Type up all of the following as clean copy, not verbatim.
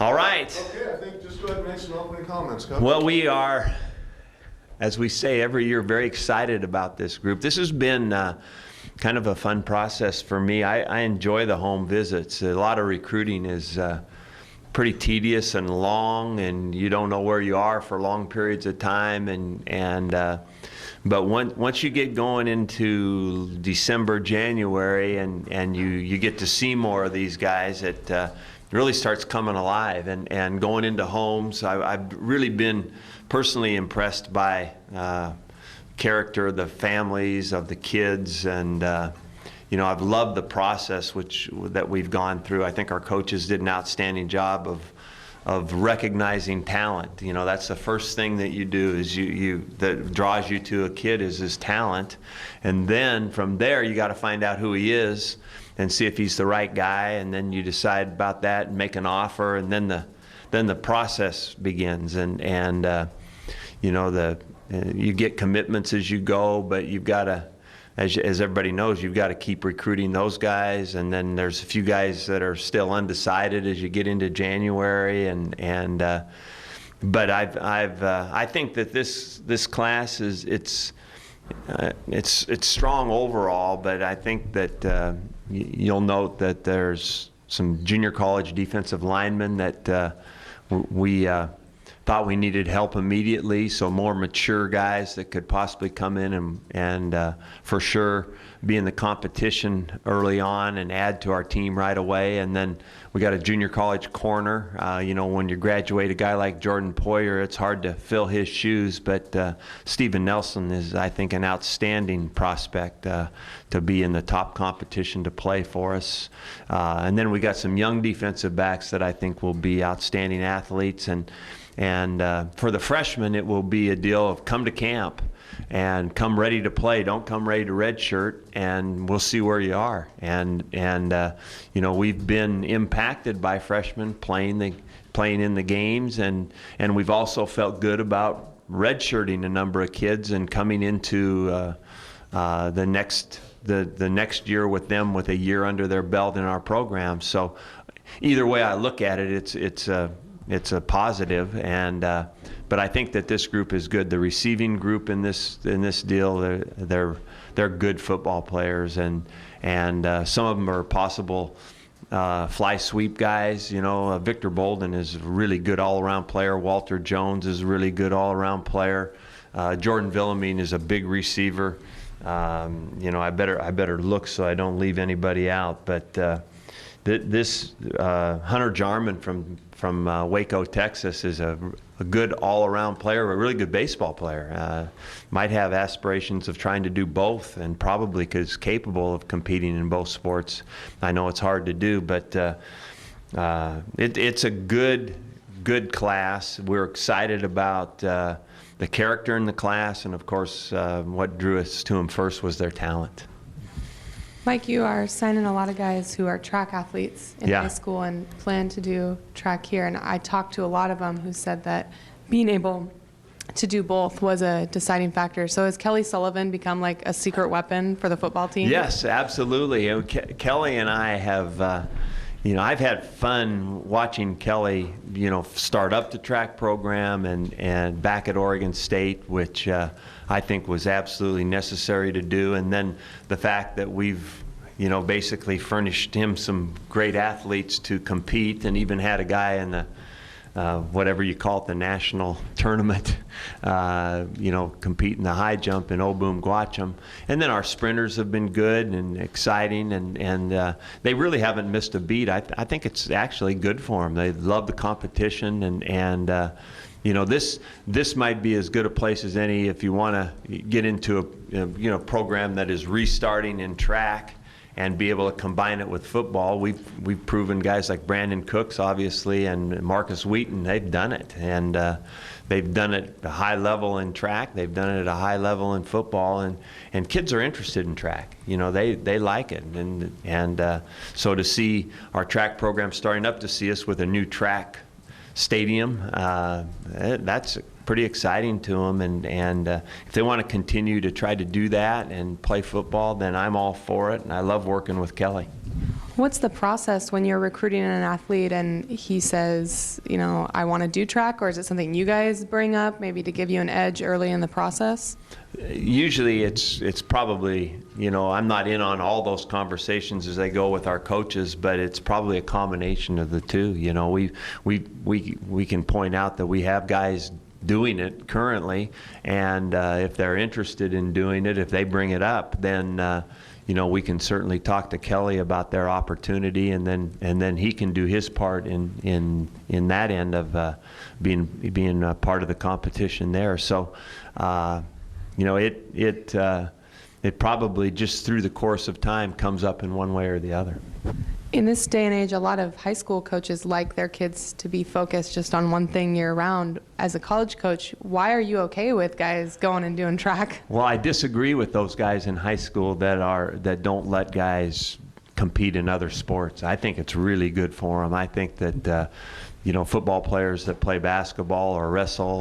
All right. Okay, I think just go ahead and make some opening comments, Coach. Well, we are, as we say every year, very excited about this group. This has been kind of a fun process for me. I enjoy the home visits. A lot of recruiting is pretty tedious and long, and you don't know where you are for long periods of time. But once you get going into December, January, and you get to see more of these guys, it really starts coming alive. And going into homes, I've really been personally impressed by character of the families, of the kids, and I've loved the process that we've gone through. I think our coaches did an outstanding job of recognizing talent. That's the first thing that you do is that draws you to a kid is his talent, and then from there you got to find out who he is and see if he's the right guy, and then you decide about that and make an offer, and then the process begins, you get commitments as you go, but you've got to, as everybody knows, you've got to keep recruiting those guys, and then there's a few guys that are still undecided as you get into January, but I think that this class it's strong overall, but I think that you'll note that there's some junior college defensive linemen that we thought we needed help immediately, so more mature guys that could possibly come in and for sure be in the competition early on and add to our team right away. And then we got a junior college corner. When you graduate a guy like Jordan Poyer, it's hard to fill his shoes, but Steven Nelson is, I think, an outstanding prospect to be in the top competition to play for us. And then we got some young defensive backs that I think will be outstanding athletes. And for the freshmen, it will be a deal of come to camp and come ready to play. Don't come ready to redshirt, and we'll see where you are. And we've been impacted by freshmen playing in the games, and we've also felt good about redshirting a number of kids and coming into the next year with them with a year under their belt in our program. So either way I look at it, it's a positive, but I think that this group is good. The receiving group in this deal, they're good football players, and some of them are possible fly sweep guys. Victor Bolden is a really good all-around player. Walter Jones is a really good all-around player. Jordan Villamine is a big receiver. I better look so I don't leave anybody out, but. This Hunter Jarman from Waco, Texas, is a good all-around player, a really good baseball player. Might have aspirations of trying to do both, and probably is capable of competing in both sports. I know it's hard to do, but it's a good class. We're excited about the character in the class, and of course, what drew us to them first was their talent. Mike, you are signing a lot of guys who are track athletes in high school and plan to do track here. And I talked to a lot of them who said that being able to do both was a deciding factor. So has Kelly Sullivan become like a secret weapon for the football team? Yes, absolutely. Kelly and I have, I've had fun watching Kelly, start up the track program and back at Oregon State, which I think was absolutely necessary to do. And then the fact that we've, basically furnished him some great athletes to compete, and even had a guy in the whatever you call it, the national tournament, compete in the high jump in Obum Gwacham. And then our sprinters have been good and exciting, and they really haven't missed a beat. I think it's actually good for them. They love the competition, and this might be as good a place as any if you want to get into a program that is restarting in track and be able to combine it with football. We've proven guys like Brandon Cooks, obviously, and Marcus Wheaton, they've done it. And they've done it at a high level in track. They've done it at a high level in football. And kids are interested in track. They like it. And so to see our track program starting up, to see us with a new track stadium, that's pretty exciting to them. And if they want to continue to try to do that and play football, then I'm all for it. And I love working with Kelly. What's the process when you're recruiting an athlete and he says, you know, I want to do track, or is it something you guys bring up maybe to give you an edge early in the process? Usually it's probably, you know, I'm not in on all those conversations as they go with our coaches, but it's probably a combination of the two. You know, we can point out that we have guys doing it currently, and if they're interested in doing it, if they bring it up, then you know, we can certainly talk to Kelly about their opportunity, and then he can do his part in that end of being a part of the competition there. So, you know, it probably just through the course of time comes up in one way or the other. In this day and age, a lot of high school coaches like their kids to be focused just on one thing year-round. As a college coach, why are you okay with guys going and doing track? Well, I disagree with those guys in high school that don't let guys compete in other sports. I think it's really good for them. I think that you know, football players that play basketball or wrestle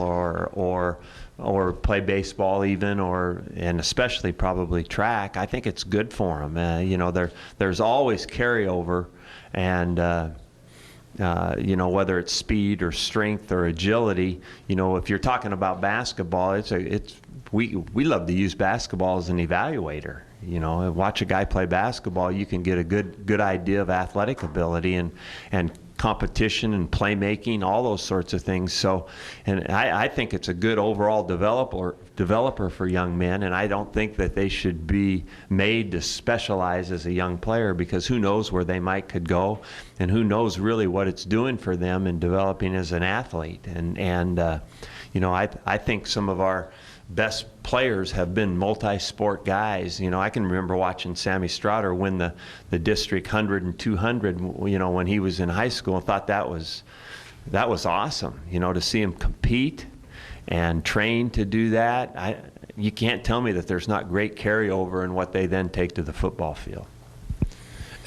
or play baseball even, and especially probably track, I think it's good for them. You know, there's always carryover, and you know, whether it's speed or strength or agility. You know, if you're talking about basketball, we love to use basketball as an evaluator. You know, watch a guy play basketball, you can get a good idea of athletic ability and competition and playmaking, all those sorts of things. So, and I think it's a good overall developer for young men, and I don't think that they should be made to specialize as a young player, because who knows where they could go, and who knows really what it's doing for them in developing as an athlete. And you know, I think some of our best players have been multi-sport guys. You know, I can remember watching Sammy Strouder win the district 100 and 200, you know, when he was in high school, and thought that was awesome, you know, to see him compete and train to do that. You can't tell me that there's not great carryover in what they then take to the football field.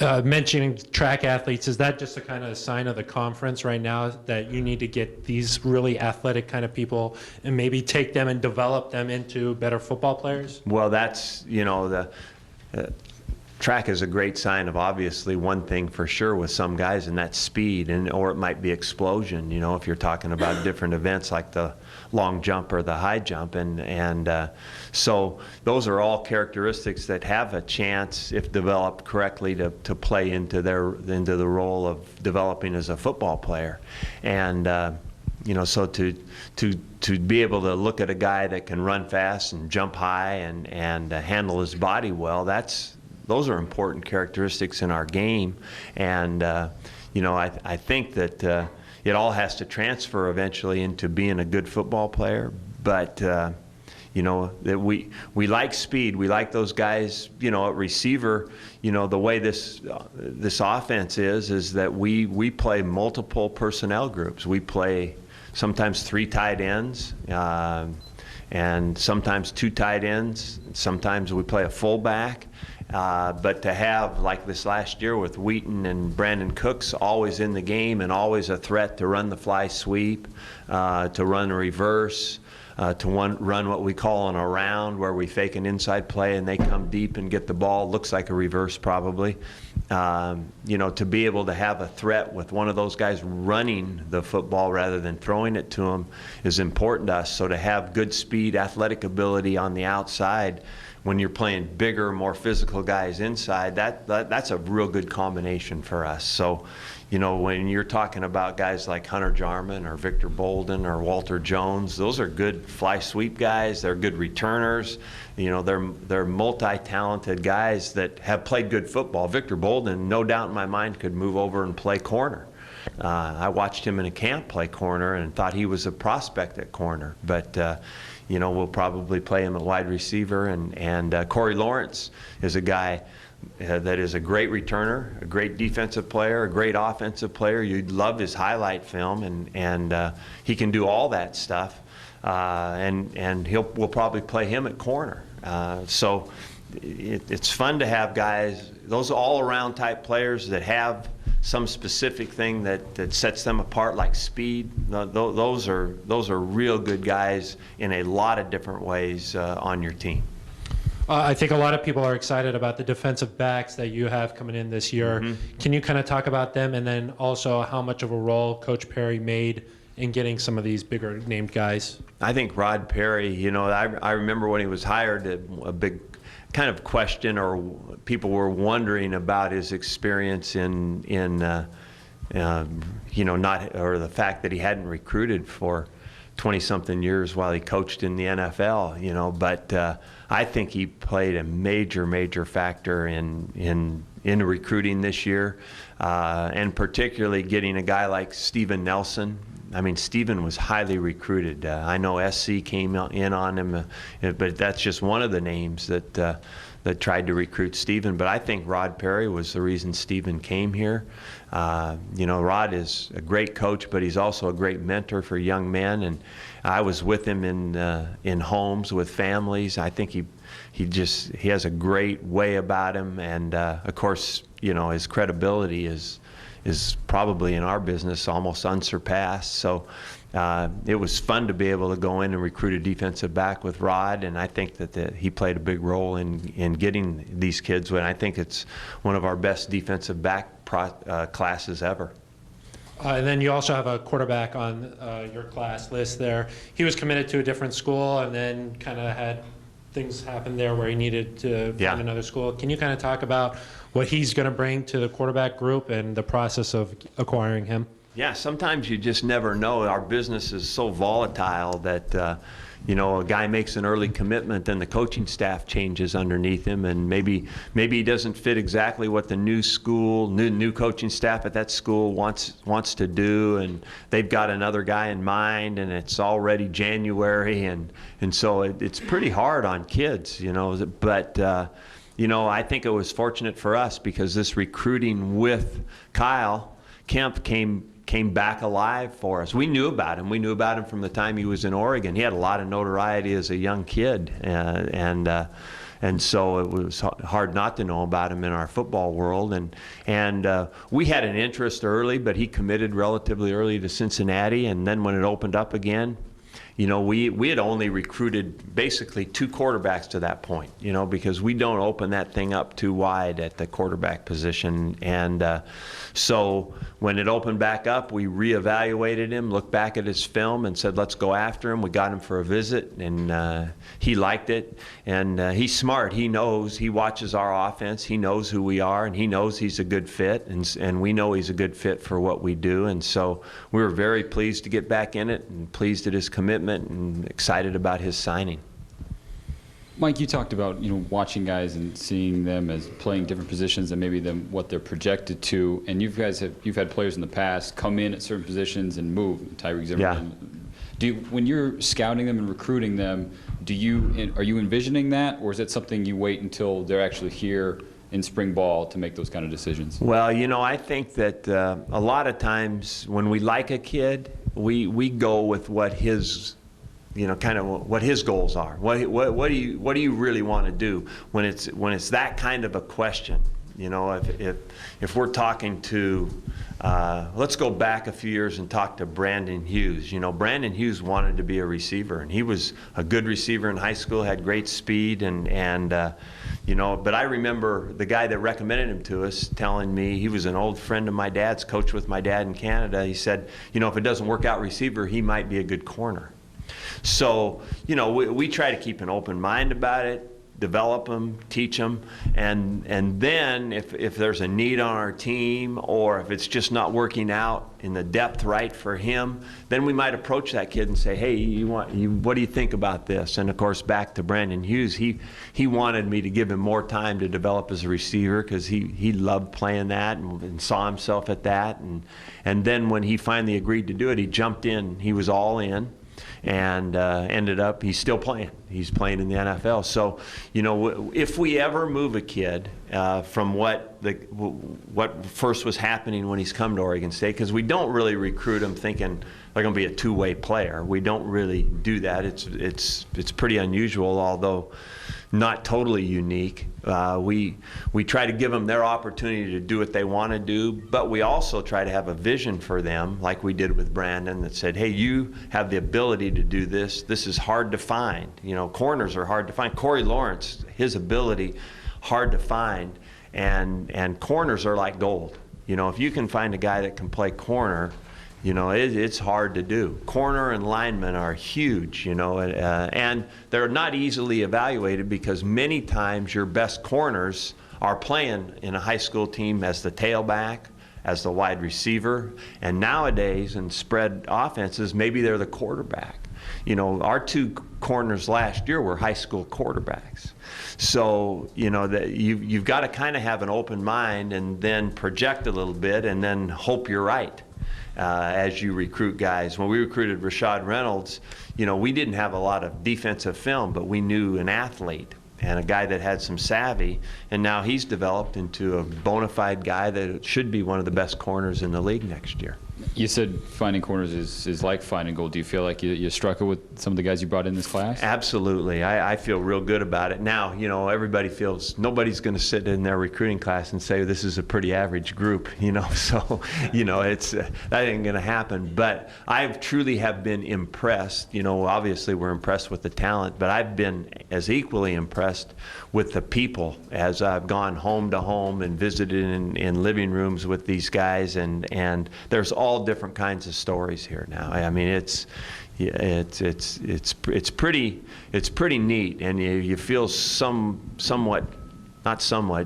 Mentioning track athletes, is that just a kind of sign of the conference right now that you need to get these really athletic kind of people and maybe take them and develop them into better football players? Well, that's, you know, the track is a great sign of obviously one thing for sure with some guys, and that's speed, or it might be explosion, you know, if you're talking about different events like the long jump or the high jump, and so those are all characteristics that have a chance, if developed correctly, to play into the role of developing as a football player. And you know, so to be able to look at a guy that can run fast and jump high and handle his body well, those are important characteristics in our game. And you know, I think that it all has to transfer eventually into being a good football player. But you know, that we like speed. We like those guys. You know, at receiver, you know, the way this offense is that we play multiple personnel groups. We play sometimes 3 tight ends, and sometimes 2 tight ends. Sometimes we play a fullback. But to have, like this last year with Wheaton and Brandon Cooks always in the game and always a threat to run the fly sweep, to run a reverse, to run what we call an around, where we fake an inside play and they come deep and get the ball, looks like a reverse probably. You know, to be able to have a threat with one of those guys running the football rather than throwing it to them is important to us. So to have good speed, athletic ability on the outside when you're playing bigger, more physical guys inside, that's a real good combination for us. So, you know, when you're talking about guys like Hunter Jarman or Victor Bolden or Walter Jones, those are good fly sweep guys. They're good returners. You know, they're multi-talented guys that have played good football. Victor Bolden, no doubt in my mind, could move over and play corner. I watched him in a camp play corner and thought he was a prospect at corner. But you know, we'll probably play him at wide receiver. And Corey Lawrence is a guy that is a great returner, a great defensive player, a great offensive player. You'd love his highlight film, and he can do all that stuff. And we'll probably play him at corner. So, it's fun to have guys, those all-around type players that have some specific thing that sets them apart, like speed. Those are real good guys in a lot of different ways on your team. I think a lot of people are excited about the defensive backs that you have coming in this year. Can you kind of talk about them, and then also how much of a role Coach Perry made in getting some of these bigger named guys? I think Rod Perry, you know, I remember when he was hired, a big kind of question, or people were wondering about his experience in you know, the fact that he hadn't recruited for 20-something years while he coached in the NFL, you know, but I think he played a major factor in recruiting this year, and particularly getting a guy like Steven Nelson. I mean, Steven was highly recruited. I know SC came in on him, but that's just one of the names that tried to recruit Steven. But I think Rod Perry was the reason Steven came here. You know, Rod is a great coach, but he's also a great mentor for young men. And I was with him in homes with families. I think he has a great way about him, and of course, you know, his credibility is probably in our business almost unsurpassed. So it was fun to be able to go in and recruit a defensive back with Rod, and I think that he played a big role in getting these kids. And I think it's one of our best defensive back classes ever. And then you also have a quarterback on your class list there. He was committed to a different school, and then kind of had things happen there where he needed to find another school. Can you kind of talk about what he's going to bring to the quarterback group and the process of acquiring him? Yeah, sometimes you just never know. Our business is so volatile that you know, a guy makes an early commitment, then the coaching staff changes underneath him, and maybe he doesn't fit exactly what the new school, new coaching staff at that school wants to do, and they've got another guy in mind, and it's already January, and so it's pretty hard on kids, you know. But you know, I think it was fortunate for us because this recruiting with Kyle Kemp came back alive for us. We knew about him. We knew about him from the time he was in Oregon. He had a lot of notoriety as a young kid, and so it was hard not to know about him in our football world. And we had an interest early, but he committed relatively early to Cincinnati, and then when it opened up again, you know, we had only recruited basically 2 quarterbacks to that point, you know, because we don't open that thing up too wide at the quarterback position. And so when it opened back up, we reevaluated him, looked back at his film, and said, let's go after him. We got him for a visit, and he liked it. And he's smart. He knows. He watches our offense. He knows who we are, and he knows he's a good fit. And we know he's a good fit for what we do. And so we were very pleased to get back in it, and pleased at his commitment, and excited about his signing. Mike, you talked about, you know, watching guys and seeing them as playing different positions and maybe them what they're projected to. And you've had players in the past come in at certain positions and move. Tyreek Zimmerman. Yeah. When you're scouting them and recruiting them, are you envisioning that, or is it something you wait until they're actually here in spring ball to make those kind of decisions? Well, you know, I think that a lot of times when we like a kid, we go with what his, you know, kind of what his goals are. What do you really want to do when it's that kind of a question? You know, if we're talking to, let's go back a few years and talk to Brandon Hughes. You know, Brandon Hughes wanted to be a receiver, and he was a good receiver in high school, had great speed, and you know, but I remember the guy that recommended him to us telling me, he was an old friend of my dad's, coached with my dad in Canada. He said, you know, if it doesn't work out receiver, he might be a good corner. So, you know, we try to keep an open mind about it, develop them, teach them, and then if there's a need on our team, or if it's just not working out in the depth right for him, then we might approach that kid and say, hey, what do you think about this? And of course, back to Brandon Hughes, he wanted me to give him more time to develop as a receiver because he loved playing that and saw himself at that, and then when he finally agreed to do it, he jumped in. He was all in. And ended up, he's still playing. He's playing in the NFL. So, you know, if we ever move a kid from what first was happening when he's come to Oregon State, because we don't really recruit them thinking they're going to be a two-way player. We don't really do that. It's pretty unusual, although, not totally unique. We try to give them their opportunity to do what they want to do, but we also try to have a vision for them, like we did with Brandon, that said, hey, you have the ability to do this. This is hard to find. You know, corners are hard to find. Corey Lawrence, his ability, hard to find, and corners are like gold. You know, if you can find a guy that can play corner, you know, it's hard to do. Corner and linemen are huge, you know, and they're not easily evaluated because many times your best corners are playing in a high school team as the tailback, as the wide receiver, and nowadays in spread offenses, maybe they're the quarterback. You know, our 2 corners last year were high school quarterbacks. So, you know, that you've got to kind of have an open mind and then project a little bit and then hope you're right. As you recruit guys. When we recruited Rashad Reynolds, you know, we didn't have a lot of defensive film, but we knew an athlete and a guy that had some savvy, and now he's developed into a bona fide guy that should be one of the best corners in the league next year. You said finding corners is like finding gold. Do you feel like you struggle with some of the guys you brought in this class? Absolutely. I feel real good about it. Now, you know, everybody feels nobody's going to sit in their recruiting class and say this is a pretty average group, you know, so, you know, it's that ain't going to happen. But I truly have been impressed. You know, obviously we're impressed with the talent, but I've been as equally impressed with the people as I've gone home to home and visited in living rooms with these guys, and there's all different kinds of stories here now. I mean, it's pretty neat, and you feel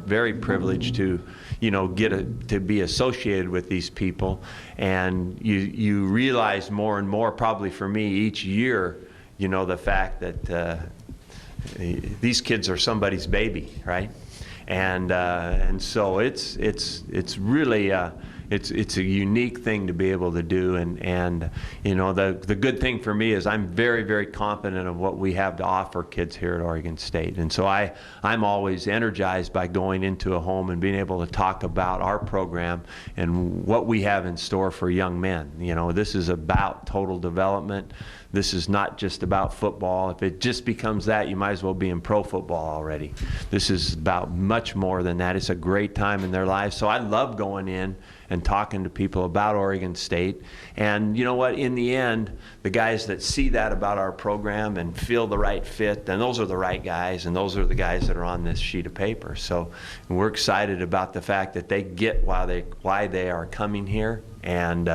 very privileged to, you know, to be associated with these people, and you realize more and more, probably for me each year, you know, the fact that these kids are somebody's baby, right? And so it's really it's a unique thing to be able to do, and you know, the good thing for me is I'm very, very confident of what we have to offer kids here at Oregon State, and so I'm always energized by going into a home and being able to talk about our program and what we have in store for young men. You know, this is about total development. This is not just about football. If it just becomes that, you might as well be in pro football already. This is about much more than that. It's a great time in their lives. So I love going in and talking to people about Oregon State. And you know what? In the end, the guys that see that about our program and feel the right fit, then those are the right guys, and those are the guys that are on this sheet of paper. So we're excited about the fact that they get why they are coming here. And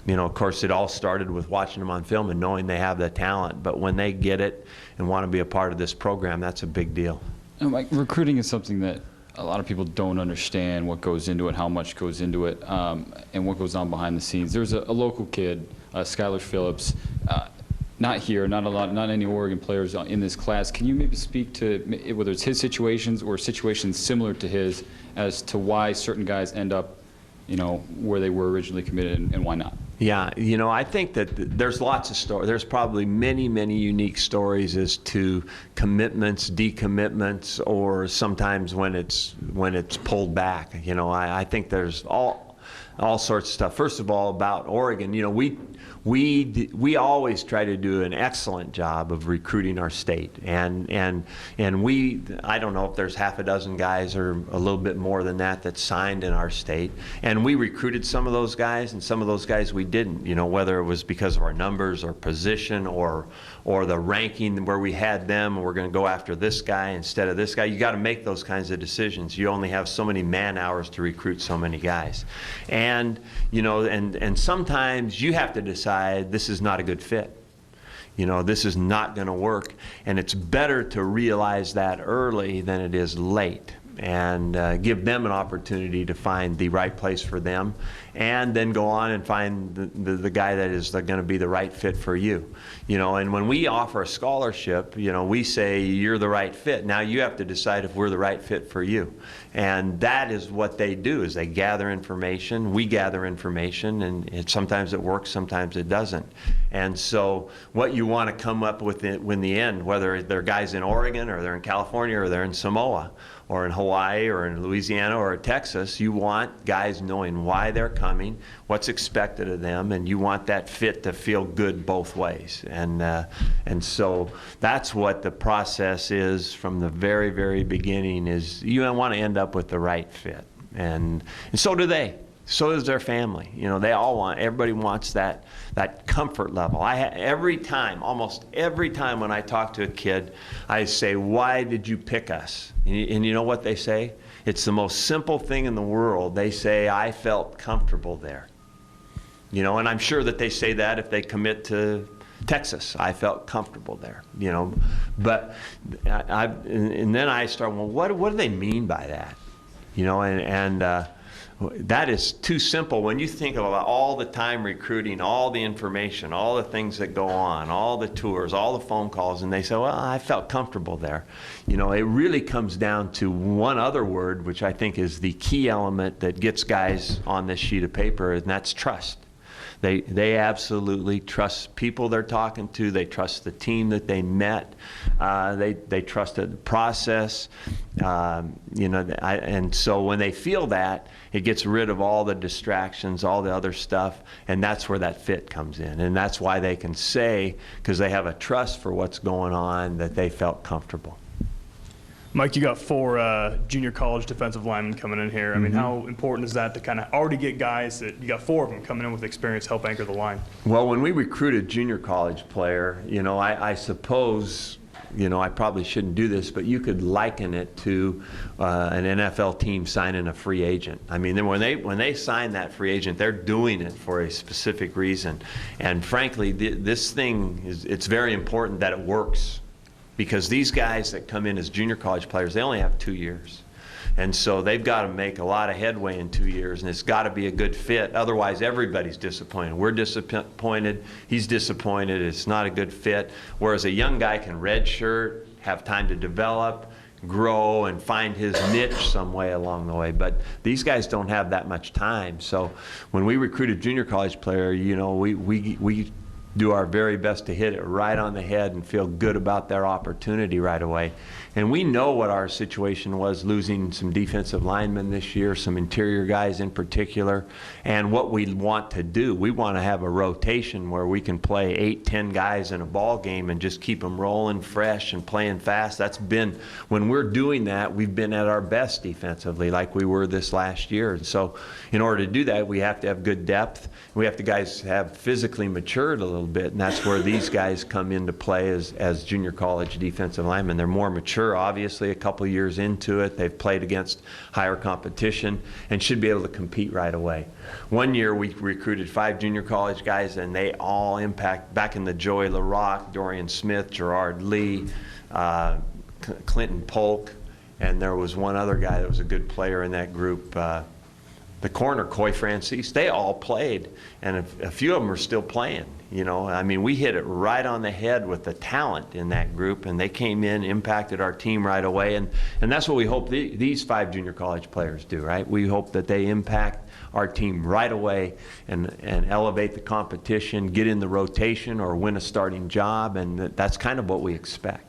you know, of course, it all started with watching them on film and knowing they have the talent. But when they get it and want to be a part of this program, that's a big deal. Like, recruiting is something that a lot of people don't understand what goes into it, how much goes into it, and what goes on behind the scenes. There's a local kid, Skylar Phillips, not here, not any Oregon players in this class. Can you maybe speak to whether it's his situations or situations similar to his as to why certain guys end up, you know, where they were originally committed and why not? Yeah, you know, I think that there's lots of stories. There's probably many, many unique stories as to commitments, decommitments, or sometimes when it's pulled back. You know, I think there's all sorts of stuff. First of all, about Oregon, you know, we always try to do an excellent job of recruiting our state, and I don't know if there's half a dozen guys or a little bit more than that signed in our state, and we recruited some of those guys, and some of those guys we didn't. You know, whether it was because of our numbers or position or the ranking where we had them, and we're going to go after this guy instead of this guy. You got to make those kinds of decisions. You only have so many man hours to recruit so many guys, and you know, and sometimes you have to decide this is not a good fit. You know, this is not going to work, and it's better to realize that early than it is late, and give them an opportunity to find the right place for them, and then go on and find the guy that is going to be the right fit for you. You know, and when we offer a scholarship, you know, we say you're the right fit. Now you have to decide if we're the right fit for you. And that is what they do, is they gather information, we gather information, and sometimes it works, sometimes it doesn't. And so what you want to come up with in the end, whether they're guys in Oregon or they're in California or they're in Samoa or in Hawaii or in Louisiana or Texas, you want guys knowing why they're coming, coming, what's expected of them, and you want that fit to feel good both ways. And so that's what the process is from the very, very beginning, is you want to end up with the right fit. And so do they. So does their family. You know, they all want, everybody wants that comfort level. Every time, almost every time when I talk to a kid, I say, why did you pick us? And you know what they say? It's the most simple thing in the world. They say, I felt comfortable there. You know, and I'm sure that they say that if they commit to Texas. I felt comfortable there, you know. But and then I start, well, what do they mean by that? You know, and that is too simple when you think about all the time recruiting, all the information, all the things that go on, all the tours, all the phone calls, and they say, well, I felt comfortable there. You know, it really comes down to one other word, which I think is the key element that gets guys on this sheet of paper, and that's trust. They absolutely trust people they're talking to. They trust the team that they met. They trusted the process. You know, and so when they feel that, it gets rid of all the distractions, all the other stuff, and that's where that fit comes in. And that's why they can say, because they have a trust for what's going on, that they felt comfortable. Mike, you got 4 junior college defensive linemen coming in here. I mean, how important is that to kind of already get guys that you got 4 of them coming in with experience help anchor the line? Well, when we recruit a junior college player, you know, I suppose, you know, I probably shouldn't do this, but you could liken it to an NFL team signing a free agent. I mean, when they sign that free agent, they're doing it for a specific reason. And frankly, this thing it's very important that it works. Because these guys that come in as junior college players, they only have 2 years. And so they've got to make a lot of headway in 2 years, and it's got to be a good fit. Otherwise, everybody's disappointed. We're disappointed. He's disappointed. It's not a good fit. Whereas a young guy can redshirt, have time to develop, grow, and find his niche some way along the way. But these guys don't have that much time. So when we recruit a junior college player, you know, we do our very best to hit it right on the head and feel good about their opportunity right away. And we know what our situation was, losing some defensive linemen this year, some interior guys in particular, and what we want to do. We want to have a rotation where we can play 8, 10 guys in a ball game and just keep them rolling fresh and playing fast. That's been, when we're doing that, we've been at our best defensively like we were this last year. And so in order to do that, we have to have good depth. We have to guys have physically matured a little bit, and that's where these guys come into play as junior college defensive linemen. They're more mature, obviously, a couple years into it. They've played against higher competition and should be able to compete right away. One year we recruited 5 junior college guys, and they all impact, back in the Joey LaRock, Dorian Smith, Gerard Lee, Clinton Polk, and there was one other guy that was a good player in that group, the corner, Coy Francis. They all played, and a few of them are still playing. You know, I mean, we hit it right on the head with the talent in that group, and they came in, impacted our team right away, and that's what we hope these 5 junior college players do, right? We hope that they impact our team right away and elevate the competition, get in the rotation, or win a starting job, and that's kind of what we expect.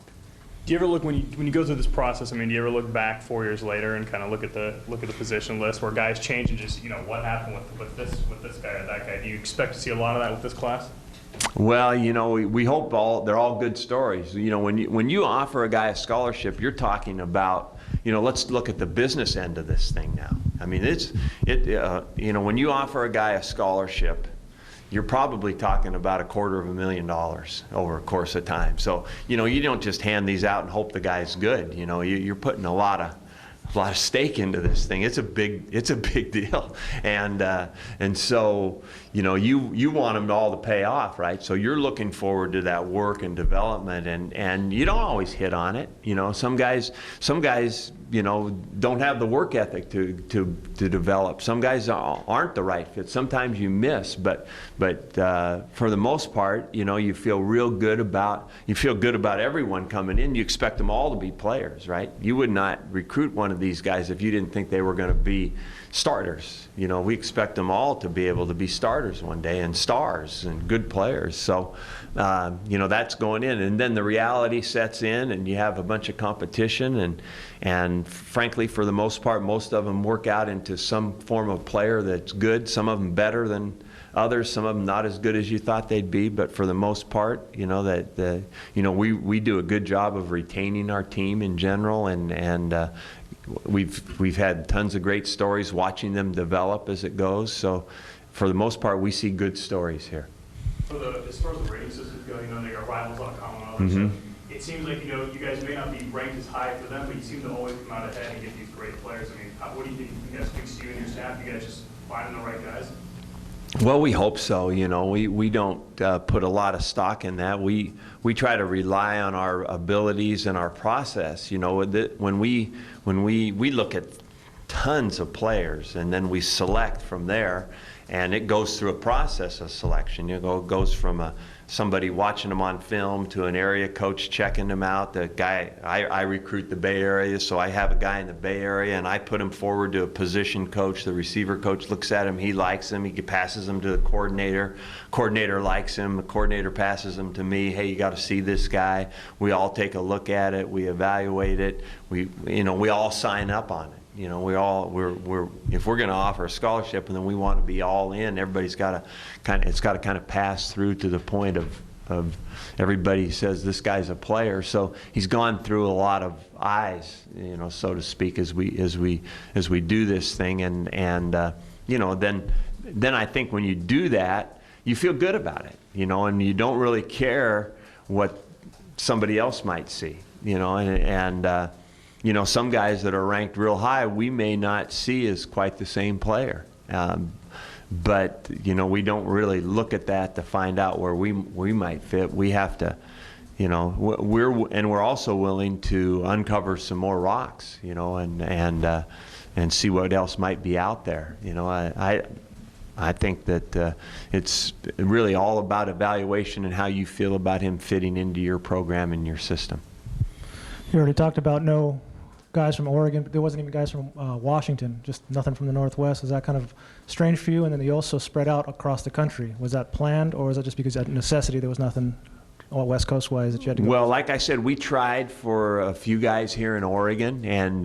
Do you ever look, when you go through this process, I mean, do you ever look back 4 years later and kind of look at the position list where guys change and just, you know, what happened with this guy or that guy? Do you expect to see a lot of that with this class? Well, you know, we hope they're all good stories. You know, when you offer a guy a scholarship, you're talking about, you know, let's look at the business end of this thing now. I mean, you know, when you offer a guy a scholarship, you're probably talking about $250,000 over a course of time. So, you know, you don't just hand these out and hope the guy's good. You know, you're putting a lot of stake into this thing. It's a big deal, and so, you know, you want them all to pay off, right? So you're looking forward to that work and development, and you don't always hit on it. You know, some guys, you know, don't have the work ethic to develop. Some guys aren't the right fit. Sometimes you miss, but for the most part, you know, you feel good about everyone coming in. You expect them all to be players, right? You would not recruit one of of these guys if you didn't think they were going to be starters. You know, we expect them all to be able to be starters one day and stars and good players. So, you know, that's going in. And then the reality sets in and you have a bunch of competition. And frankly, for the most part, most of them work out into some form of player that's good, some of them better than others, some of them not as good as you thought they'd be, but for the most part, you know, you know, we do a good job of retaining our team in general, and we've had tons of great stories watching them develop as it goes. So for the most part, we see good stories here. As far as the rating systems go, you know, they got rivals.com and all that stuff. It seems like, you know, you guys may not be ranked as high for them, but you seem to always come out ahead and get these great players. I mean, what do you think you guys speaks to you and your staff? You guys just finding the right guys? Well, we hope so. You know, we don't put a lot of stock in that. We try to rely on our abilities and our process. You know, when we look at tons of players and then we select from there, and it goes through a process of selection. You know, it goes from somebody watching them on film to an area coach checking them out. The guy, I recruit the Bay Area, so I have a guy in the Bay Area, and I put him forward to a position coach. The receiver coach looks at him, he likes him, he passes him to the coordinator. Coordinator likes him, the coordinator passes him to me. Hey, you got to see this guy. We all take a look at it, we evaluate it, we all sign up on it. You know, if we're going to offer a scholarship and then we want to be all in, everybody's got to it's got to kind of pass through to the point of everybody says this guy's a player. So he's gone through a lot of eyes, you know, so to speak, as we do this thing, and you know, then I think when you do that, you feel good about it, you know, and you don't really care what somebody else might see, you know, and you know, some guys that are ranked real high, we may not see as quite the same player. But, you know, we don't really look at that to find out where we might fit. We have to, you know, we're also willing to uncover some more rocks, you know, and see what else might be out there. You know, I think that it's really all about evaluation and how you feel about him fitting into your program and your system. You already talked about no guys from Oregon, but there wasn't even guys from Washington, just nothing from the Northwest. Is that kind of strange for you? And then you also spread out across the country. Was that planned, or was that just because of necessity there was nothing West Coast-wise that you had to go? Well, like I said, we tried for a few guys here in Oregon, and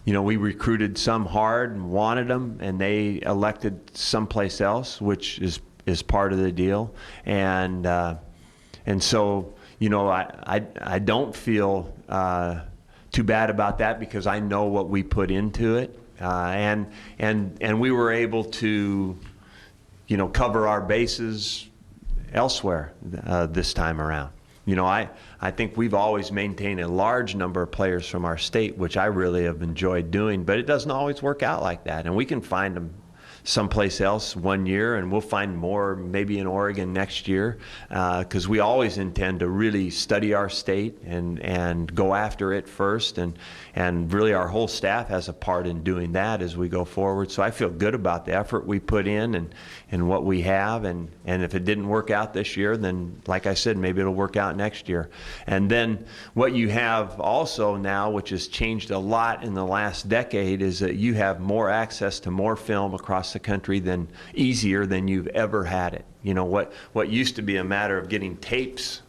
you know, we recruited some hard and wanted them, and they elected someplace else, which is part of the deal. And so, you know, I don't feel too bad about that, because I know what we put into it, and we were able to, you know, cover our bases elsewhere this time around. You know, I think we've always maintained a large number of players from our state, which I really have enjoyed doing, but it doesn't always work out like that, and we can find them someplace else one year, and we'll find more maybe in Oregon next year, because we always intend to really study our state and go after it first, and really our whole staff has a part in doing that as we go forward. So I feel good about the effort we put in and what we have, and if it didn't work out this year, then like I said, maybe it'll work out next year. And then what you have also now, which has changed a lot in the last decade, is that you have more access to more film across the country easier than you've ever had it. You know, what used to be a matter of getting tapes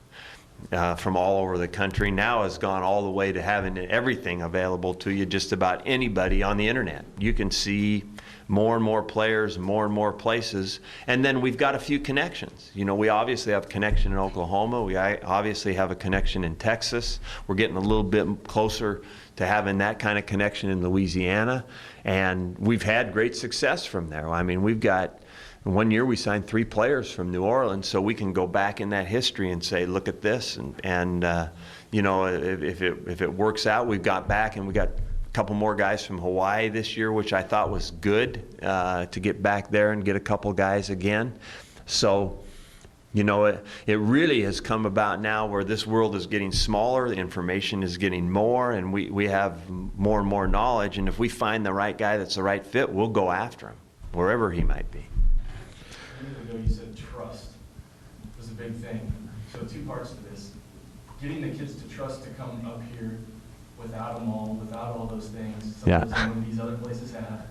from all over the country now has gone all the way to having everything available to you, just about anybody on the internet. You can see more and more players, more and more places, and then we've got a few connections. You know, we obviously have a connection in Oklahoma, we obviously have a connection in Texas, we're getting a little bit closer to having that kind of connection in Louisiana, and we've had great success from there. I mean, we've got, one year we signed 3 players from New Orleans, so we can go back in that history and say, look at this, and you know, if it works out, we've got back, and we got a couple more guys from Hawaii this year, which I thought was good to get back there and get a couple guys again. So, you know, it really has come about now where this world is getting smaller, the information is getting more, and we have more and more knowledge, and if we find the right guy that's the right fit, we'll go after him, wherever he might be. A minute ago you said trust was a big thing. So 2 parts to this. Getting the kids to trust to come up here without a mall, without all those things, Yeah. some of some of these other places have?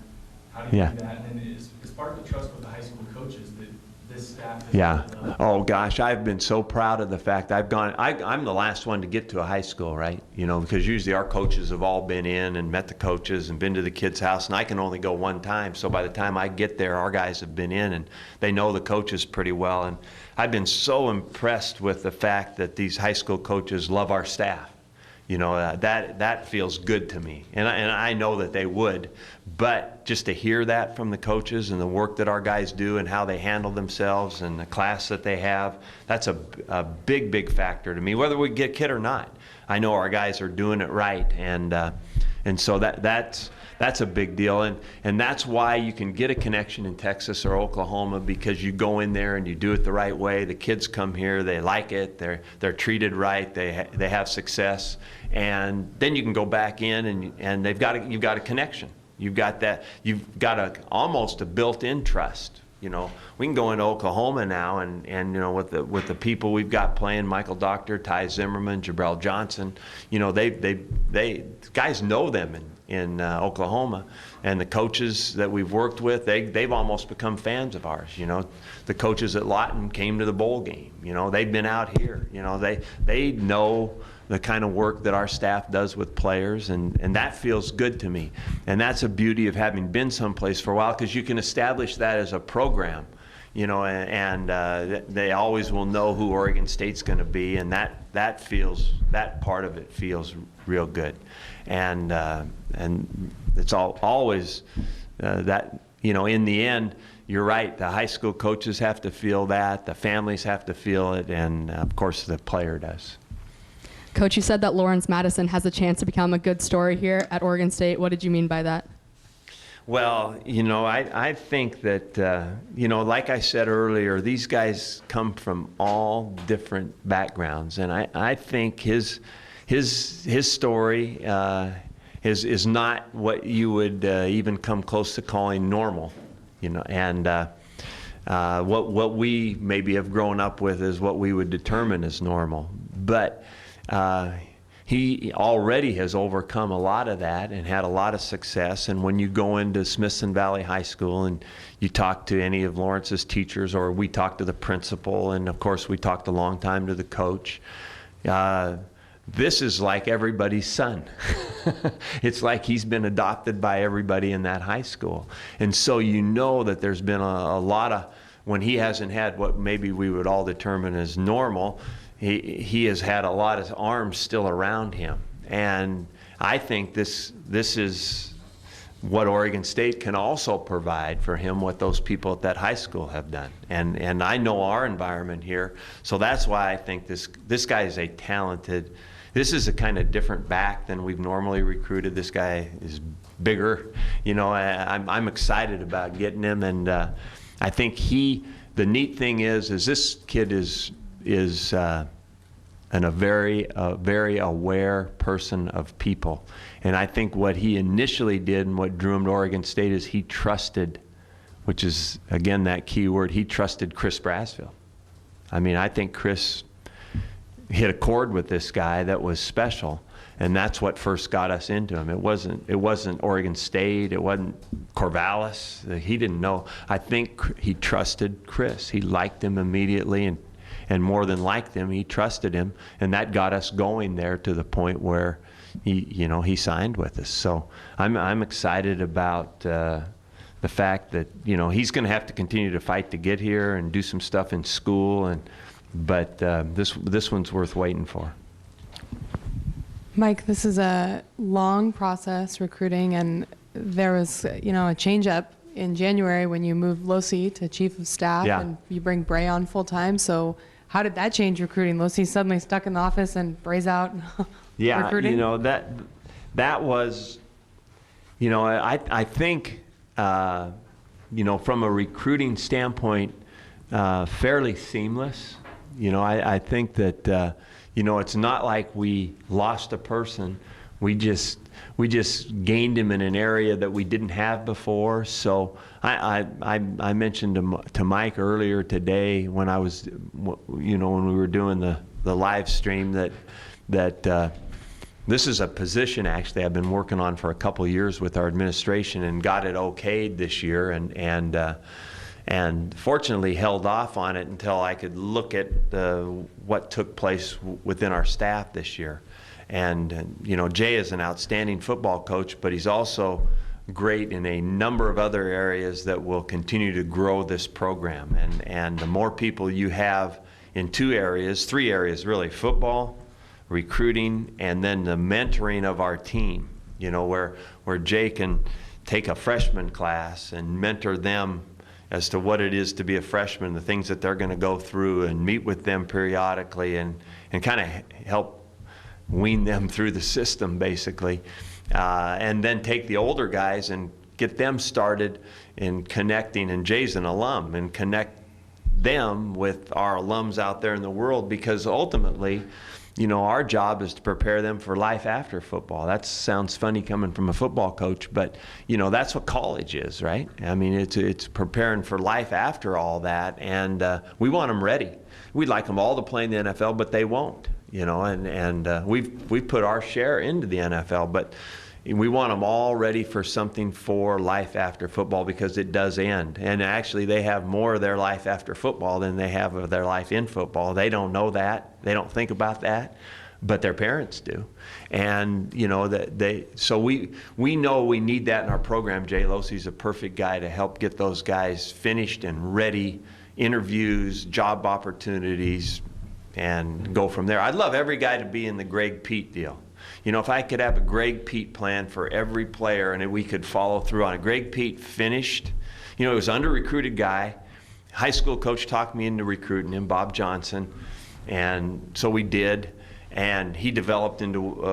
How do you Yeah. do that? And then is part of the trust with the high school coaches that this staff is Yeah. able to- Oh gosh, I've been so proud of the fact I'm the last one to get to a high school, right? You know, because usually our coaches have all been in and met the coaches and been to the kids' house, and I can only go one time. So by the time I get there, our guys have been in and they know the coaches pretty well. And I've been so impressed with the fact that these high school coaches love our staff. You know, that feels good to me, and I know that they would, but just to hear that from the coaches and the work that our guys do and how they handle themselves and the class that they have, that's a big factor to me, whether we get a kid or not. I know our guys are doing it right, and so that's a big deal, and that's why you can get a connection in Texas or Oklahoma, because you go in there and you do it the right way. The kids come here, they like it, they're treated right, they have success, and then you can go back in and you've got a connection. You've got almost a built-in trust. You know, we can go into Oklahoma now, and you know, with the people we've got playing, Michael Doctor, Ty Zimmerman, Jabrell Johnson, you know, they guys know them in Oklahoma, and the coaches that we've worked with, they've almost become fans of ours. You know, the coaches at Lawton came to the bowl game. You know, they've been out here. You know, they know the kind of work that our staff does with players, and that feels good to me. And that's a beauty of having been someplace for a while, because you can establish that as a program, you know, and they always will know who Oregon State's going to be, and that part of it feels real good. And it's always that, you know, in the end, you're right, the high school coaches have to feel that, the families have to feel it, and of course the player does. Coach, you said that Lawrence Madison has a chance to become a good story here at Oregon State. What did you mean by that? Well, you know, I think that, you know, like I said earlier, these guys come from all different backgrounds, and I think his story is not what you would even come close to calling normal, you know, and what we maybe have grown up with is what we would determine as normal. But he already has overcome a lot of that and had a lot of success. And when you go into Smithson Valley High School and you talk to any of Lawrence's teachers, or we talk to the principal, and of course we talked a long time to the coach, this is like everybody's son. It's like he's been adopted by everybody in that high school. And so you know that there's been a lot of, when he hasn't had what maybe we would all determine as normal, he has had a lot of arms still around him. And I think this is what Oregon State can also provide for him, what those people at that high school have done. And I know our environment here, so that's why I think this guy is a talented, this is a kind of different back than we've normally recruited. This guy is bigger. You know, I'm excited about getting him, and I think the neat thing is this kid is a very aware person of people. And I think what he initially did and what drew him to Oregon State is he trusted, which is, again, that key word, he trusted Chris Brasfield. I mean, I think Chris hit a chord with this guy that was special, and that's what first got us into him. It wasn't Oregon State, it wasn't Corvallis. He didn't know. I think he trusted Chris. He liked him immediately, and more than liked him, he trusted him, and that got us going there to the point where he signed with us. So I'm excited about the fact that, you know, he's going to have to continue to fight to get here and do some stuff in school, but this one's worth waiting for. Mike, this is a long process recruiting, and there was, you know, a change up in January when you moved Losi to chief of staff, Yeah. and you bring Bray on full time. So how did that change recruiting? Losi suddenly stuck in the office and Bray's out Yeah, recruiting? you know, that was, you know, I think, you know, from a recruiting standpoint, fairly seamless. You know, I think that, you know, it's not like we lost a person. We just gained him in an area that we didn't have before. So I mentioned to Mike earlier today when I was, you know, when we were doing the live stream that this is a position actually I've been working on for a couple years with our administration and got it okayed this year, and fortunately held off on it until I could look at what took place within our staff this year. And you know, Jay is an outstanding football coach, but he's also great in a number of other areas that will continue to grow this program. And the more people you have in three areas really, football, recruiting, and then the mentoring of our team, you know, where Jay can take a freshman class and mentor them as to what it is to be a freshman, the things that they're going to go through, and meet with them periodically and kind of help wean them through the system, basically. And then take the older guys and get them started in connecting, and Jay's an alum, and connect them with our alums out there in the world, because ultimately, you know, our job is to prepare them for life after football. That sounds funny coming from a football coach, but you know, that's what college is, right? I mean, it's preparing for life after all that, and we want them ready. We'd like them all to play in the NFL, but they won't, you know, and we've put our share into the NFL, but we want them all ready for something for life after football, because it does end. And actually, they have more of their life after football than they have of their life in football. They don't know that. They don't think about that, but their parents do. And you know, so we know we need that in our program. Jay Losey's a perfect guy to help get those guys finished and ready, interviews, job opportunities, and go from there. I'd love every guy to be in the Greg Pete deal. You know, if I could have a Greg Pete plan for every player and we could follow through on it. Greg Pete finished, you know, he was an under-recruited guy. High school coach talked me into recruiting him, Bob Johnson, and so we did. And he developed into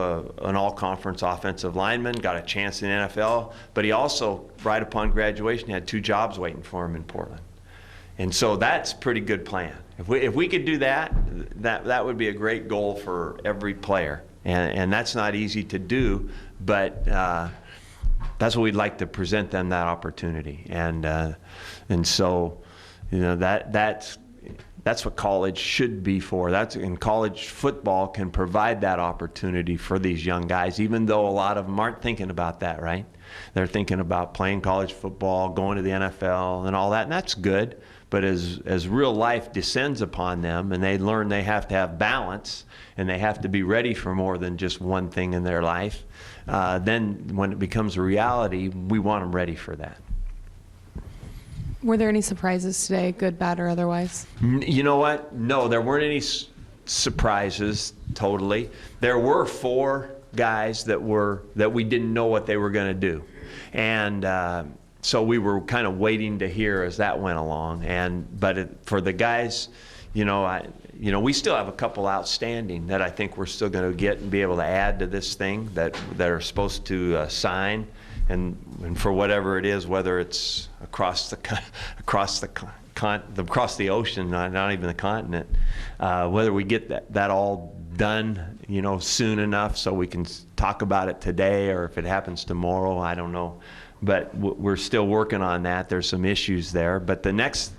an all-conference offensive lineman, got a chance in the NFL, but he also, right upon graduation, had 2 jobs waiting for him in Portland. And so that's a pretty good plan. If we could do that, that would be a great goal for every player. And that's not easy to do, but that's what we'd like to present them, that opportunity. And so, you know, that's what college should be for. And college football can provide that opportunity for these young guys, even though a lot of them aren't thinking about that, right? They're thinking about playing college football, going to the NFL, and all that, and that's good. But as real life descends upon them and they learn they have to have balance and they have to be ready for more than just one thing in their life, then when it becomes a reality, we want them ready for that. Were there any surprises today, good, bad, or otherwise? You know what? No, there weren't any surprises, totally. There were 4 guys that we didn't know what they were going to do. And so we were kind of waiting to hear as that went along. But for the guys, you know, we still have a couple outstanding that I think we're still going to get and be able to add to this thing that are supposed to sign, and for whatever it is, whether it's across the ocean, not even the continent, whether we get that all done, you know, soon enough so we can talk about it today, or if it happens tomorrow, I don't know. But we're still working on that. There's some issues there. But the next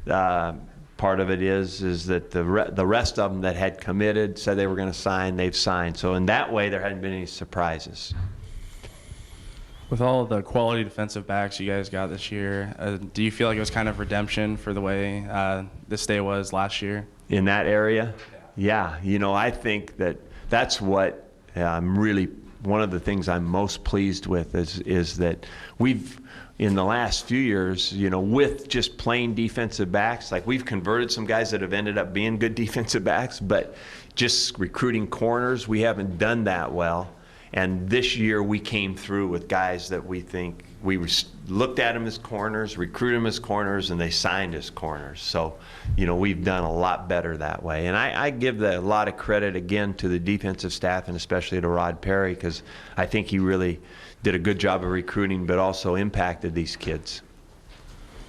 part of it is that the rest of them that had committed, said they were going to sign, they've signed. So in that way, there hadn't been any surprises. With all of the quality defensive backs you guys got this year, do you feel like it was kind of redemption for the way this day was last year? In that area? Yeah. You know, I think that's what I'm really, one of the things I'm most pleased with is that we've, in the last few years, you know, with just plain defensive backs, like we've converted some guys that have ended up being good defensive backs, but just recruiting corners, we haven't done that well. And this year we came through with guys that we think, we looked at them as corners, recruited them as corners, and they signed as corners. So, you know, we've done a lot better that way. And I give a lot of credit again to the defensive staff, and especially to Rod Perry, because I think he really did a good job of recruiting, but also impacted these kids.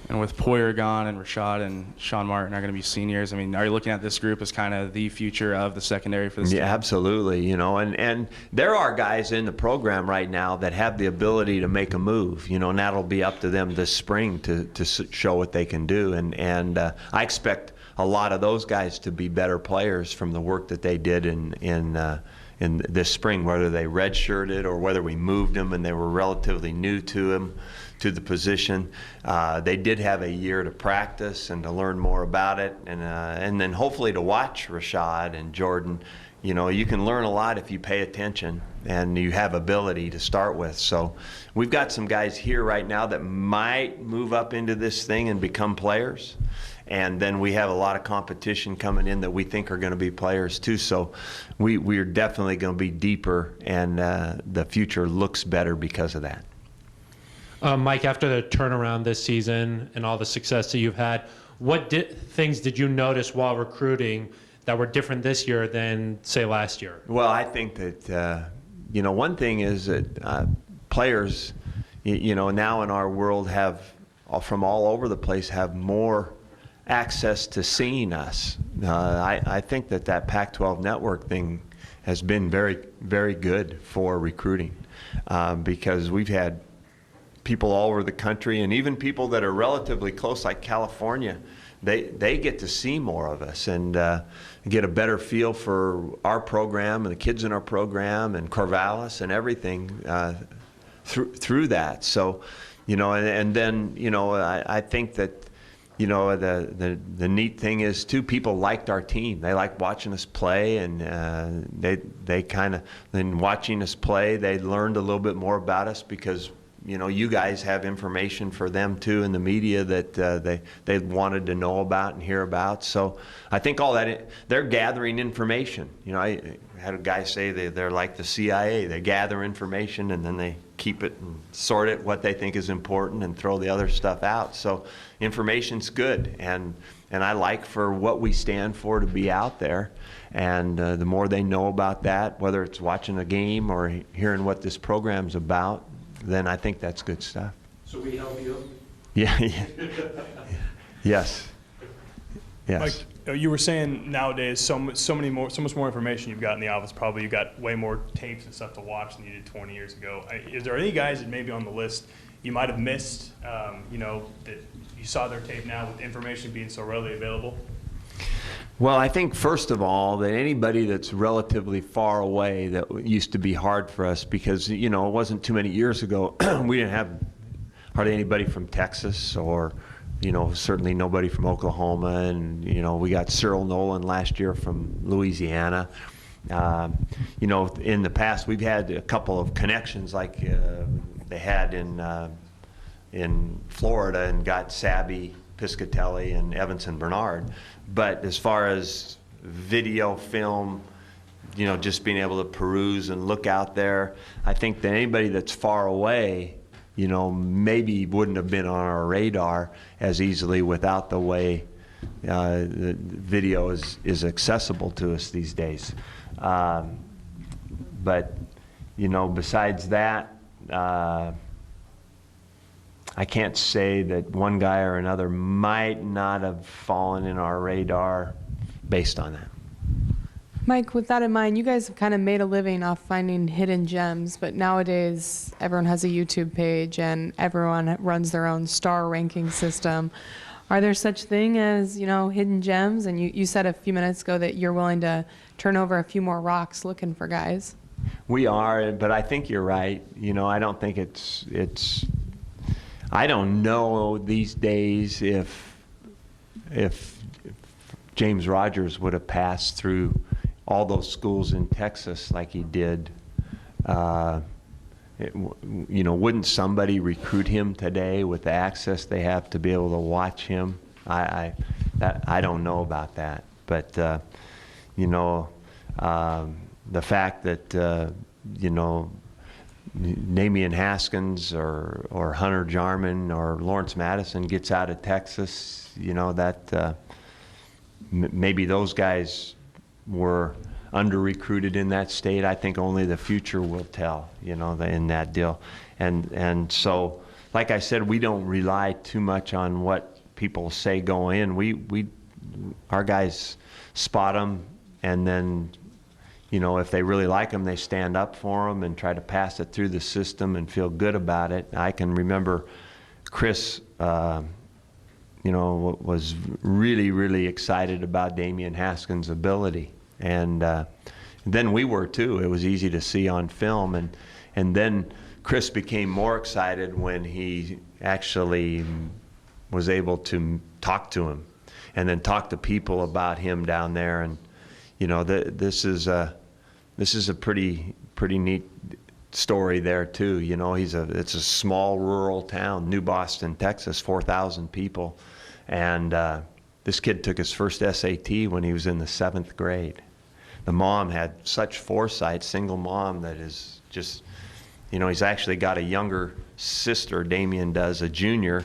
And with Poyer gone and Rashad and Sean Martin are going to be seniors, I mean, are you looking at this group as kind of the future of the secondary for this team? Yeah, absolutely. You know, and there are guys in the program right now that have the ability to make a move, you know, and that'll be up to them this spring to show what they can do. And I expect a lot of those guys to be better players from the work that they did in in this spring, whether they redshirted or whether we moved them and they were relatively new to the position. They did have a year to practice and to learn more about it, and then hopefully to watch Rashad and Jordan. You know, you can learn a lot if you pay attention and you have ability to start with. So we've got some guys here right now that might move up into this thing and become players. And then we have a lot of competition coming in that we think are going to be players too. So we're definitely going to be deeper, and the future looks better because of that. Mike, after the turnaround this season and all the success that you've had, what things did you notice while recruiting that were different this year than, say, last year? Well, I think that, you know, one thing is that players, you know, now in our world from all over the place, have more access to seeing us. I think that Pac-12 network thing has been very, very good for recruiting, because we've had people all over the country, and even people that are relatively close, like California, they get to see more of us and get a better feel for our program and the kids in our program and Corvallis and everything through that. So, you know, and then, you know, I think that, you know, the neat thing is too, people liked our team. They liked watching us play, and they kind of, then watching us play, they learned a little bit more about us, because, you know, you guys have information for them too in the media that they wanted to know about and hear about. So I think all that, they're gathering information. You know, I had a guy say they're like the CIA. They gather information and then they keep it and sort it, what they think is important, and throw the other stuff out. So information's good, and I like for what we stand for to be out there. And the more they know about that, whether it's watching a game or hearing what this program's about, then I think that's good stuff. So we help you? Yeah. Yes. Yes. Mike, you were saying nowadays so much more information you've got in the office. Probably you've got way more tapes and stuff to watch than you did 20 years ago. Is there any guys that maybe on the list you might have missed, you know, that you saw their tape now with information being so readily available? Well, I think first of all that anybody that's relatively far away, that used to be hard for us, because, you know, it wasn't too many years ago we didn't have hardly anybody from Texas, or, you know, certainly nobody from Oklahoma, and, you know, we got Cyril Nolan last year from Louisiana. You know, in the past we've had a couple of connections, like they had in Florida, and got Sabby, Piscatelli, and Evanson Bernard. But as far as video, film, you know, just being able to peruse and look out there, I think that anybody that's far away, you know, maybe wouldn't have been on our radar as easily without the way the video is accessible to us these days. But, you know, besides that, I can't say that one guy or another might not have fallen in our radar based on that. Mike, with that in mind, you guys have kind of made a living off finding hidden gems, but nowadays everyone has a YouTube page and everyone runs their own star ranking system. Are there such thing as, you know, hidden gems? And you said a few minutes ago that you're willing to turn over a few more rocks looking for guys. We are, but I think you're right. You know, I don't think it's I don't know these days if James Rogers would have passed through all those schools in Texas like he did. You know, wouldn't somebody recruit him today with the access they have to be able to watch him? I don't know about that, but you know, the fact that you know, Damian Haskins or Hunter Jarman or Lawrence Madison gets out of Texas, you know, that maybe those guys were under-recruited in that state. I think only the future will tell, you know, in that deal. And so, like I said, we don't rely too much on what people say going in. Our guys spot them, and then, you know, if they really like them, they stand up for them and try to pass it through the system and feel good about it. I can remember Chris, you know, was really, really excited about Damian Haskins' ability. And then we were too. It was easy to see on film, and then Chris became more excited when he actually was able to talk to him, and then talk to people about him down there. And you know, this is a pretty neat story there too. You know, it's a small rural town, New Boston, Texas, 4,000 people, and this kid took his first SAT when he was in the 7th grade. The mom had such foresight, single mom, that is just, you know, he's actually got a younger sister, Damien does, a junior,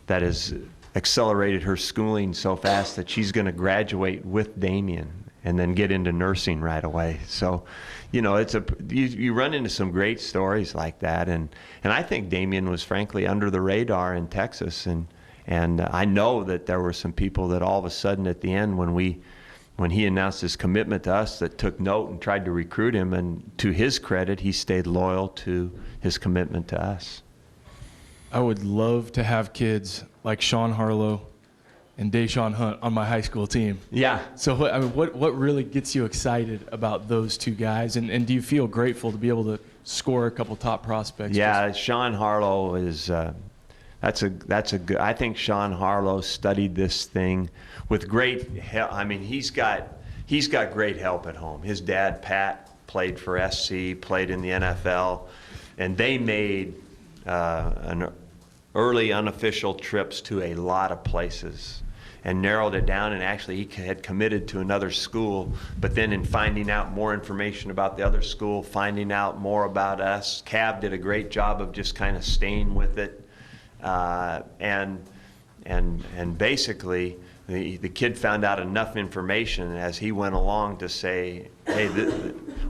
that has accelerated her schooling so fast that she's going to graduate with Damien and then get into nursing right away. So, you know, you run into some great stories like that, and I think Damien was frankly under the radar in Texas, and I know that there were some people that all of a sudden at the end when he announced his commitment to us that took note and tried to recruit him, and to his credit, he stayed loyal to his commitment to us. I would love to have kids like Sean Harlow and Deshaun Hunt on my high school team. Yeah. So what really gets you excited about those two guys, and do you feel grateful to be able to score a couple top prospects? Yeah, Sean Harlow is that's a good. I think Sean Harlow studied this thing with great help. I mean, he's got great help at home. His dad Pat played for SC, played in the NFL, and they made an early unofficial trips to a lot of places and narrowed it down, and actually he had committed to another school, but then in finding out more information about the other school, finding out more about us, Cav did a great job of just kind of staying with it, and basically the kid found out enough information as he went along to say, hey,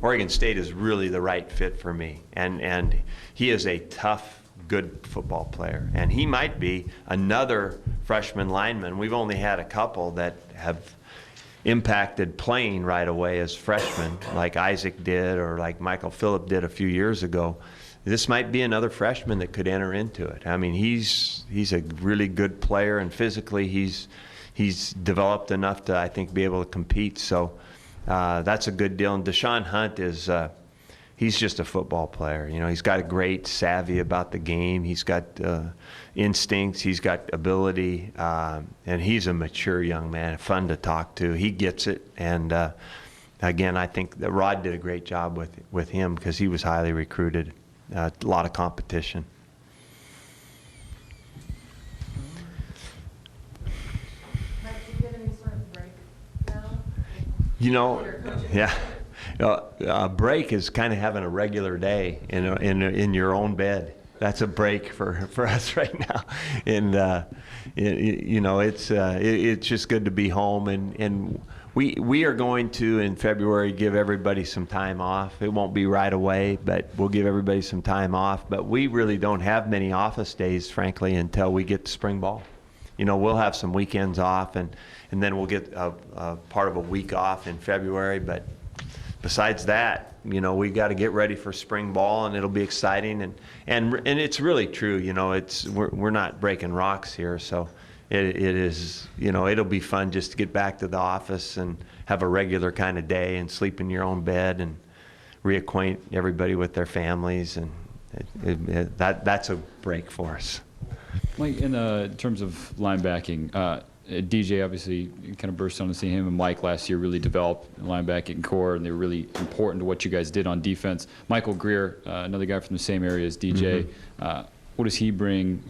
Oregon State is really the right fit for me, and he is a tough, good football player, and he might be another freshman lineman. We've only had a couple that have impacted playing right away as freshmen, like Isaac did or like Michael Phillip did a few years ago. This might be another freshman that could enter into it. I mean, he's a really good player, and physically he's developed enough to, I think, be able to compete. So that's a good deal. And Deshaun Hunt is he's just a football player. You know, he's got a great savvy about the game. He's got instincts. He's got ability, and he's a mature young man, fun to talk to. He gets it, and again, I think that Rod did a great job with him because he was highly recruited. A lot of competition. Mike, do you get any sort of break now? You know, yeah. A break is kind of having a regular day in your own bed. That's a break for us right now, and you know, it's just good to be home, and we are going to in February give everybody some time off. It won't be right away, but we'll give everybody some time off. But we really don't have many office days, frankly, until we get to spring ball. You know, we'll have some weekends off, and then we'll get a part of a week off in February, but besides that, you know, we got to get ready for spring ball, and it'll be exciting. And it's really true. You know, we're not breaking rocks here, so it is. You know, it'll be fun just to get back to the office and have a regular kind of day and sleep in your own bed and reacquaint everybody with their families, and that's a break for us. Mike, in terms of linebacking. DJ obviously kind of burst on to see him and Mike last year really develop linebacking core, and they were really important to what you guys did on defense. Michael Greer, another guy from the same area as DJ. What does he bring?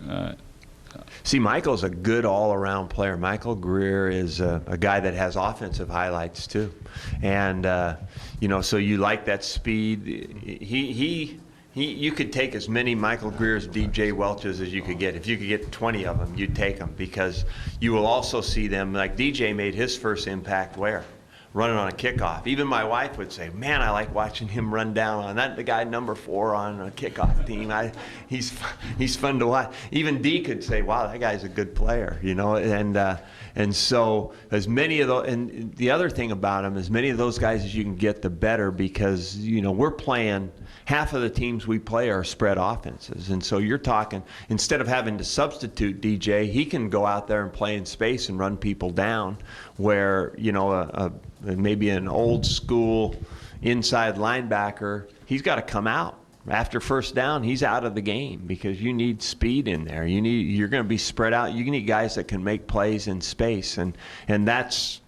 See, Michael's a good all-around player. Michael Greer is a guy that has offensive highlights too, and you know, so you like that speed. You could take as many Michael Greer's, DJ Welch's as you could get. If you could get 20 of them, you'd take them, because you will also see them, like DJ made his first impact where? Running on a kickoff. Even my wife would say, man, I like watching him run down on that, the guy number 4 on a kickoff team. He's fun to watch. Even D could say, wow, that guy's a good player, you know, and so as many of those, and the other thing about him, as many of those guys as you can get, the better, because, you know, we're playing, half of the teams we play are spread offenses. And so you're talking, instead of having to substitute DJ, he can go out there and play in space and run people down, where, you know, maybe an old school inside linebacker, he's got to come out. After first down, he's out of the game because you need speed in there. You're going to be spread out. You need guys that can make plays in space, and that's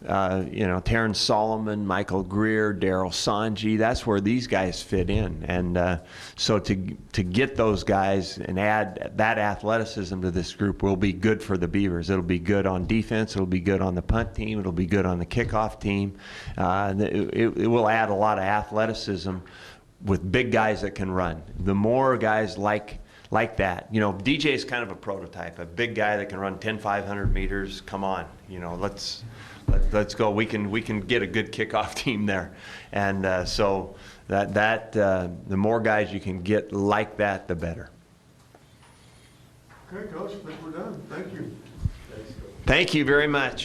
Terrence Solomon, Michael Greer, Daryl Sanji. That's where these guys fit in, and so to get those guys and add that athleticism to this group will be good for the Beavers. It'll be good on defense. It'll be good on the punt team. It'll be good on the kickoff team. It will add a lot of athleticism with big guys that can run. The more guys like that, DJ is kind of a prototype, a big guy that can run 500 meters. Come on, let's go. We can get a good kickoff team there, and so the more guys you can get like that, the better. Okay, Coach, I think we're done. Thank you. Thank you very much.